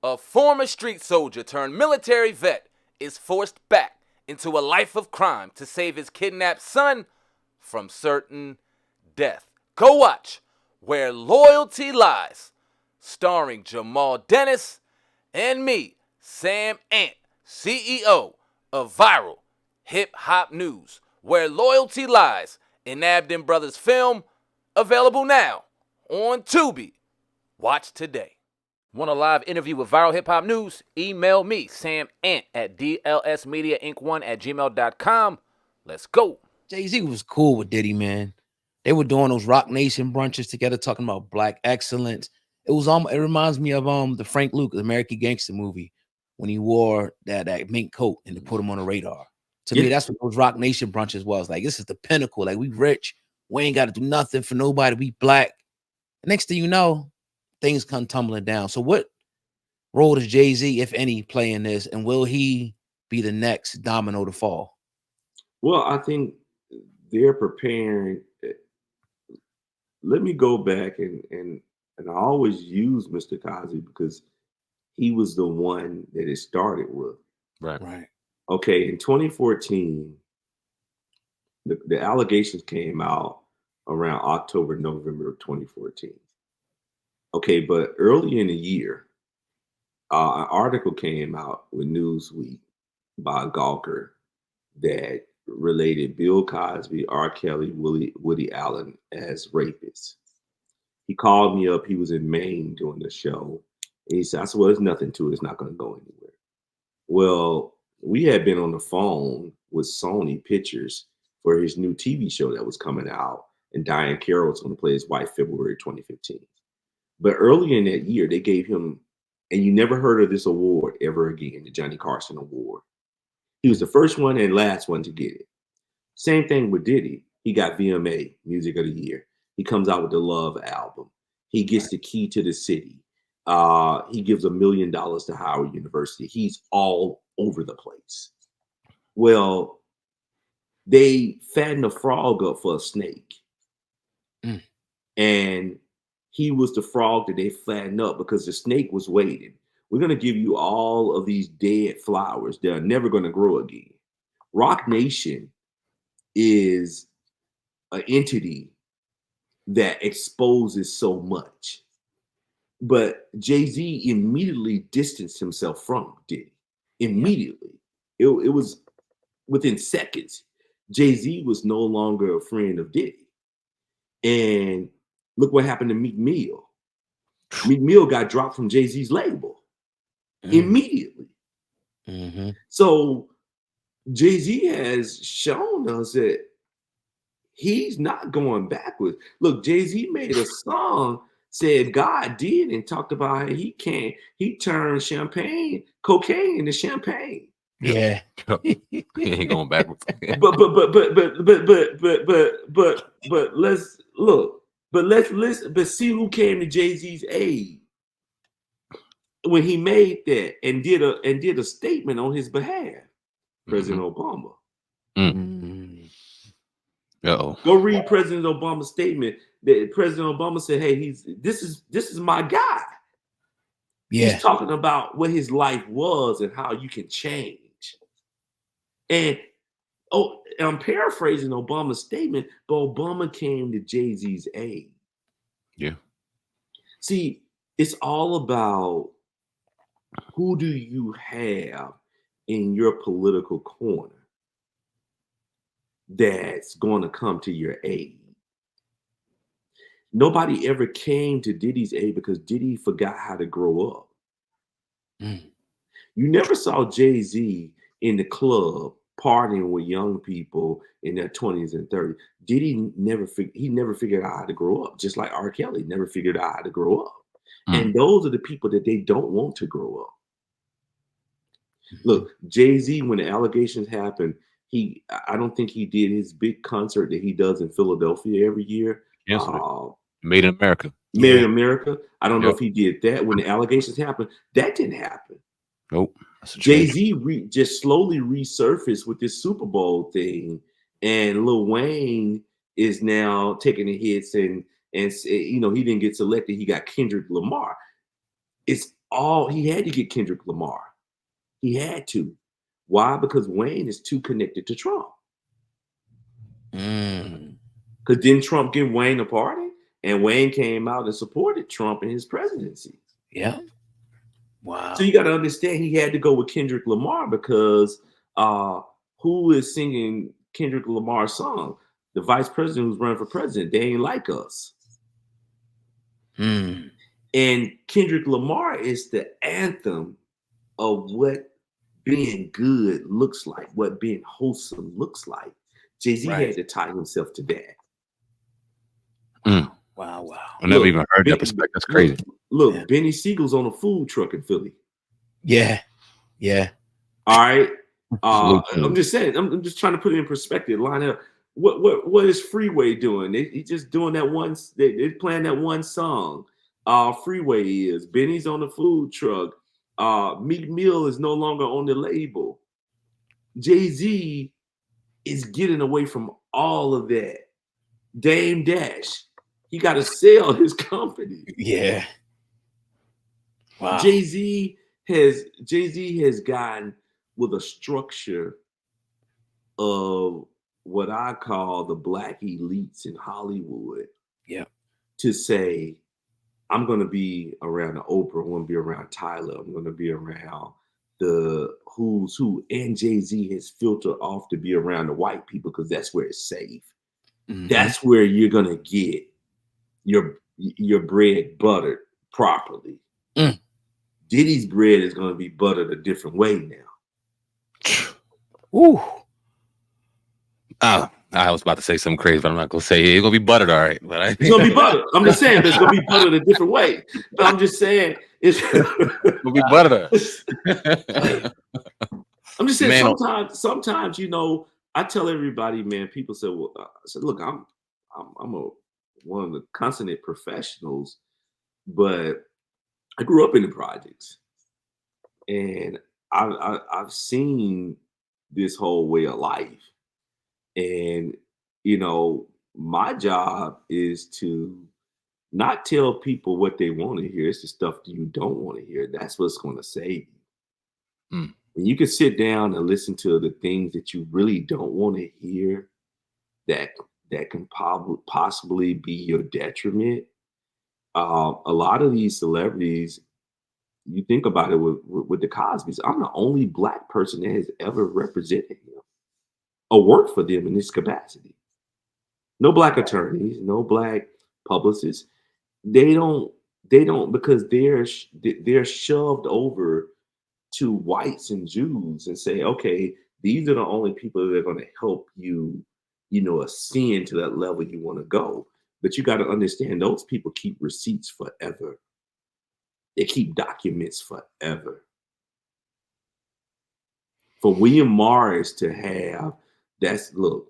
A former street soldier turned military vet is forced back into a life of crime to save his kidnapped son from certain death. Go watch Where Loyalty Lies, starring Jamal Dennis and me, Sam Ant, CEO of Viral Hip Hop News. Where Loyalty Lies, an Abden Brothers film, available now on Tubi. Watch today. Want a live interview with Viral Hip Hop News? Email me, Sam Ant, at dlsmediainc1@gmail.com. Let's go. Jay-Z was cool with Diddy, man. They were doing those Rock Nation brunches together, talking about black excellence. It reminds me of the Frank Lucas American Gangster movie when he wore that mink coat and they put him on the radar. To me, that's what those Rock Nation brunches was. Like, this is the pinnacle. Like, we rich. We ain't got to do nothing for nobody. We black. Next thing you know, things come tumbling down. So what role does Jay-Z, if any, play in this? And will he be the next domino to fall? Well, I think they're preparing. Let me go back and I always use Mr. Cosby because he was the one that it started with. Right. Okay, in 2014, the allegations came out around October, November of 2014. Okay, but early in the year, an article came out with Newsweek by Gawker that related Bill Cosby, R. Kelly, Woody Allen as rapists. He called me up. He was in Maine doing the show. And he said, I said, well, there's nothing to it. It's not going to go anywhere. Well, we had been on the phone with Sony Pictures for his new TV show that was coming out. And Diane Carroll was going to play his wife February 2015. But early in that year, they gave him, and you never heard of this award ever again, the Johnny Carson Award. He was the first one and last one to get it. Same thing with Diddy. He got VMA, Music of the Year. He comes out with the Love album. He gets the Key to the City. He gives $1 million to Howard University. He's all over the place. Well, they fattened a frog up for a snake. And he was the frog that they flattened up because the snake was waiting. We're going to give you all of these dead flowers that are never going to grow again. Rock Nation is an entity that exposes so much. But Jay-Z immediately distanced himself from Diddy. Immediately. It was within seconds. Jay-Z was no longer a friend of Diddy. And look what happened to Meek Mill. Meek Mill got dropped from Jay-Z's label immediately. So Jay-Z has shown us that he's not going backwards. Look, Jay-Z made a song, said God did, and talked about how he turned cocaine into champagne. Yeah. He ain't going backwards. But let's look. But let's listen. But see who came to Jay-Z's aid when he made that and did a statement on his behalf. President Obama. Uh-oh. Go read President Obama's statement. That President Obama said, "Hey, this is my guy." Yeah. He's talking about what his life was and how you can change. And I'm paraphrasing Obama's statement, but Obama came to Jay-Z's aid. Yeah. See, it's all about who do you have in your political corner that's going to come to your aid. Nobody ever came to Diddy's aid because Diddy forgot how to grow up. You never saw Jay-Z in the club partying with young people in their 20s and 30s. Diddy never figured out how to grow up, just like R. Kelly never figured out how to grow up. And those are the people that they don't want to grow up. Look, Jay-Z, when the allegations happened, I don't think he did his big concert that he does in Philadelphia every year. Yes, Made in America. Made in America. I don't know if he did that when the allegations happened. That didn't happen. Nope. Jay-Z just slowly resurfaced with this Super Bowl thing, and Lil Wayne is now taking the hits and he didn't get selected. He got Kendrick Lamar. It's he had to get Kendrick Lamar. He had to. Why? Because Wayne is too connected to Trump. Because didn't Trump give Wayne a party? And Wayne came out and supported Trump in his presidency. Yeah. Wow. So you got to understand he had to go with Kendrick Lamar because who is singing Kendrick Lamar's song? The vice president who's running for president. They ain't like us. And Kendrick Lamar is the anthem of what being good looks like, what being wholesome looks like. Jay-Z had to tie himself to that. Wow. I never even heard that perspective. That's crazy. Look, Benny Siegel's on a food truck in Philly. Yeah. All right. I'm just saying. I'm just trying to put it in perspective. Line up. What is Freeway doing? He just doing that one. They're playing that one song. Freeway is Benny's on the food truck. Meek Mill is no longer on the label. Jay-Z is getting away from all of that. Dame Dash, he got to sell his company. Yeah. Wow. Jay-Z has gotten with a structure of what I call the black elites in Hollywood. Yeah. To say, I'm going to be around the Oprah, I'm going to be around Tyler, I'm going to be around the who's who, and Jay-Z has filtered off to be around the white people because that's where it's safe. That's where you're going to get your bread buttered properly. Diddy's bread is going to be buttered a different way now. Ooh. I was about to say something crazy, but I'm not going to say it. It's going to be buttered, all right. But it's going to be buttered. I'm just saying it's going to be buttered a different way. But I'm just saying it's going to be buttered. I'm just saying sometimes, you know, I tell everybody, man, people say, well, I said, look, I'm one of the consummate professionals, but I grew up in the projects and I've seen this whole way of life. And, you know, my job is to not tell people what they want to hear. It's the stuff that you don't want to hear. That's what's going to save you. When you can sit down and listen to the things that you really don't want to hear, that can possibly be your detriment. A lot of these celebrities, you think about it with the Cosbys. I'm the only black person that has ever represented him or worked for them in this capacity. No black attorneys, no black publicists. They don't because they're shoved over to whites and Jews and say, okay, these are the only people that are going to help you, you know, ascend to that level you want to go. But you got to understand those people keep receipts forever. They keep documents forever. For William Morris to have, look,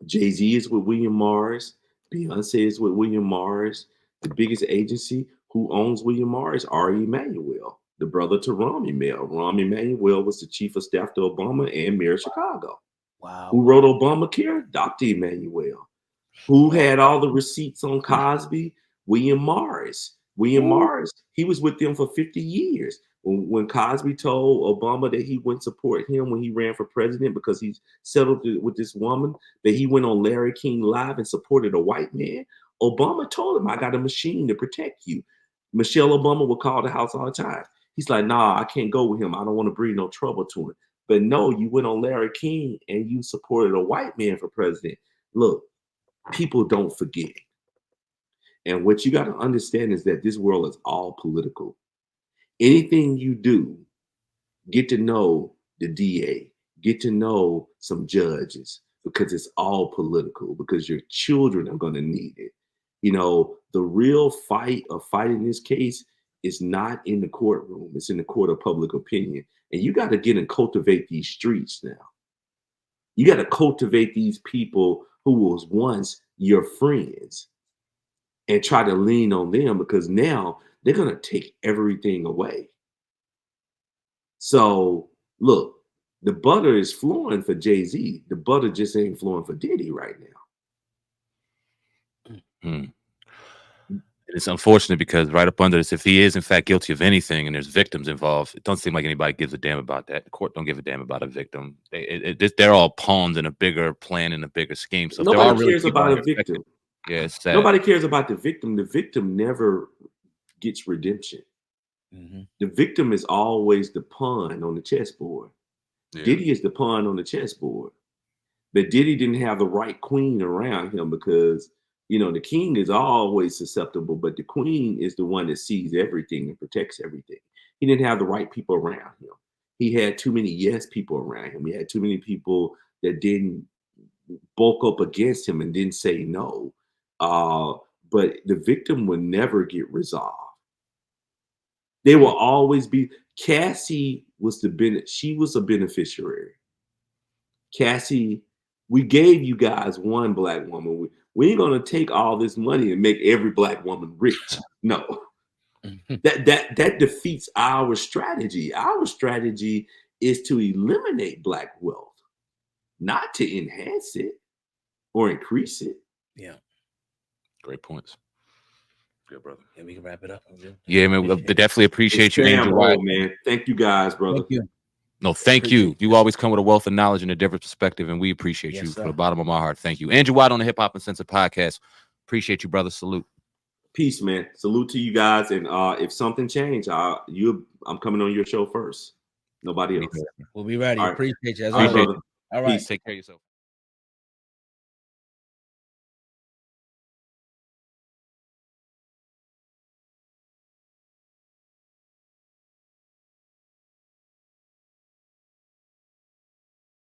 Jay-Z is with William Morris. Beyonce is with William Morris. The biggest agency who owns William Morris, R.E. Emanuel, the brother to Rahm Emanuel. Rahm Emanuel was the chief of staff to Obama and mayor of Chicago. Wow. Who wrote Obamacare? Dr. Emanuel. Who had all the receipts on Cosby? William Morris. William Morris, he was with them for 50 years. When Cosby told Obama that he wouldn't support him when he ran for president because he settled with this woman, that he went on Larry King Live and supported a white man, Obama told him, I got a machine to protect you. Michelle Obama would call the house all the time. He's like, nah, I can't go with him. I don't want to bring no trouble to him. But no, you went on Larry King and you supported a white man for president. Look, people don't forget. And what you got to understand is that this world is all political. Anything you do, get to know the DA, get to know some judges, because it's all political, because your children are going to need it. You know, the real fight in this case is not in the courtroom. It's in the court of public opinion. And you got to get and cultivate these streets now. You got to cultivate these people who was once your friends and try to lean on them, because now they're going to take everything away. So look, the butter is flowing for Jay-Z. The butter just ain't flowing for Diddy right now. It's unfortunate because right up under this, if he is in fact guilty of anything and there's victims involved, it don't seem like anybody gives a damn about that. The court don't give a damn about a victim. They're all pawns in a bigger plan and a bigger scheme. So nobody cares about a victim. Yeah, it's sad. Nobody cares about the victim. The victim never gets redemption. Mhm. The victim is always the pawn on the chessboard. Yeah. Diddy is the pawn on the chessboard. But Diddy didn't have the right queen around him because, the king is always susceptible, but the queen is the one that sees everything and protects everything. He didn't have the right people around him. He had too many yes people around him. He had too many people that didn't bulk up against him and didn't say no. But the victim would never get resolved. They will always be. Cassie was she was a beneficiary. Cassie, we gave you guys one black woman. We ain't gonna take all this money and make every black woman rich. No. That defeats our strategy. Our strategy is to eliminate black wealth, not to enhance it or increase it. Yeah. Great points. Good, brother. Yeah, we can wrap it up. Yeah, man. We definitely appreciate you, Andrew Wyatt. Man. Thank you guys, brother. Thank you. No, thank you. You always come with a wealth of knowledge and a different perspective, and we appreciate you from the bottom of my heart. Thank you. Andrew Wyatt on the Hip Hop and Censored Podcast. Appreciate you, brother. Salute. Peace, man. Salute to you guys. And if something changed, I'm coming on your show first. Nobody else. We'll be ready. All right. Appreciate you. All right, brother. All right. Peace. Take care of yourself.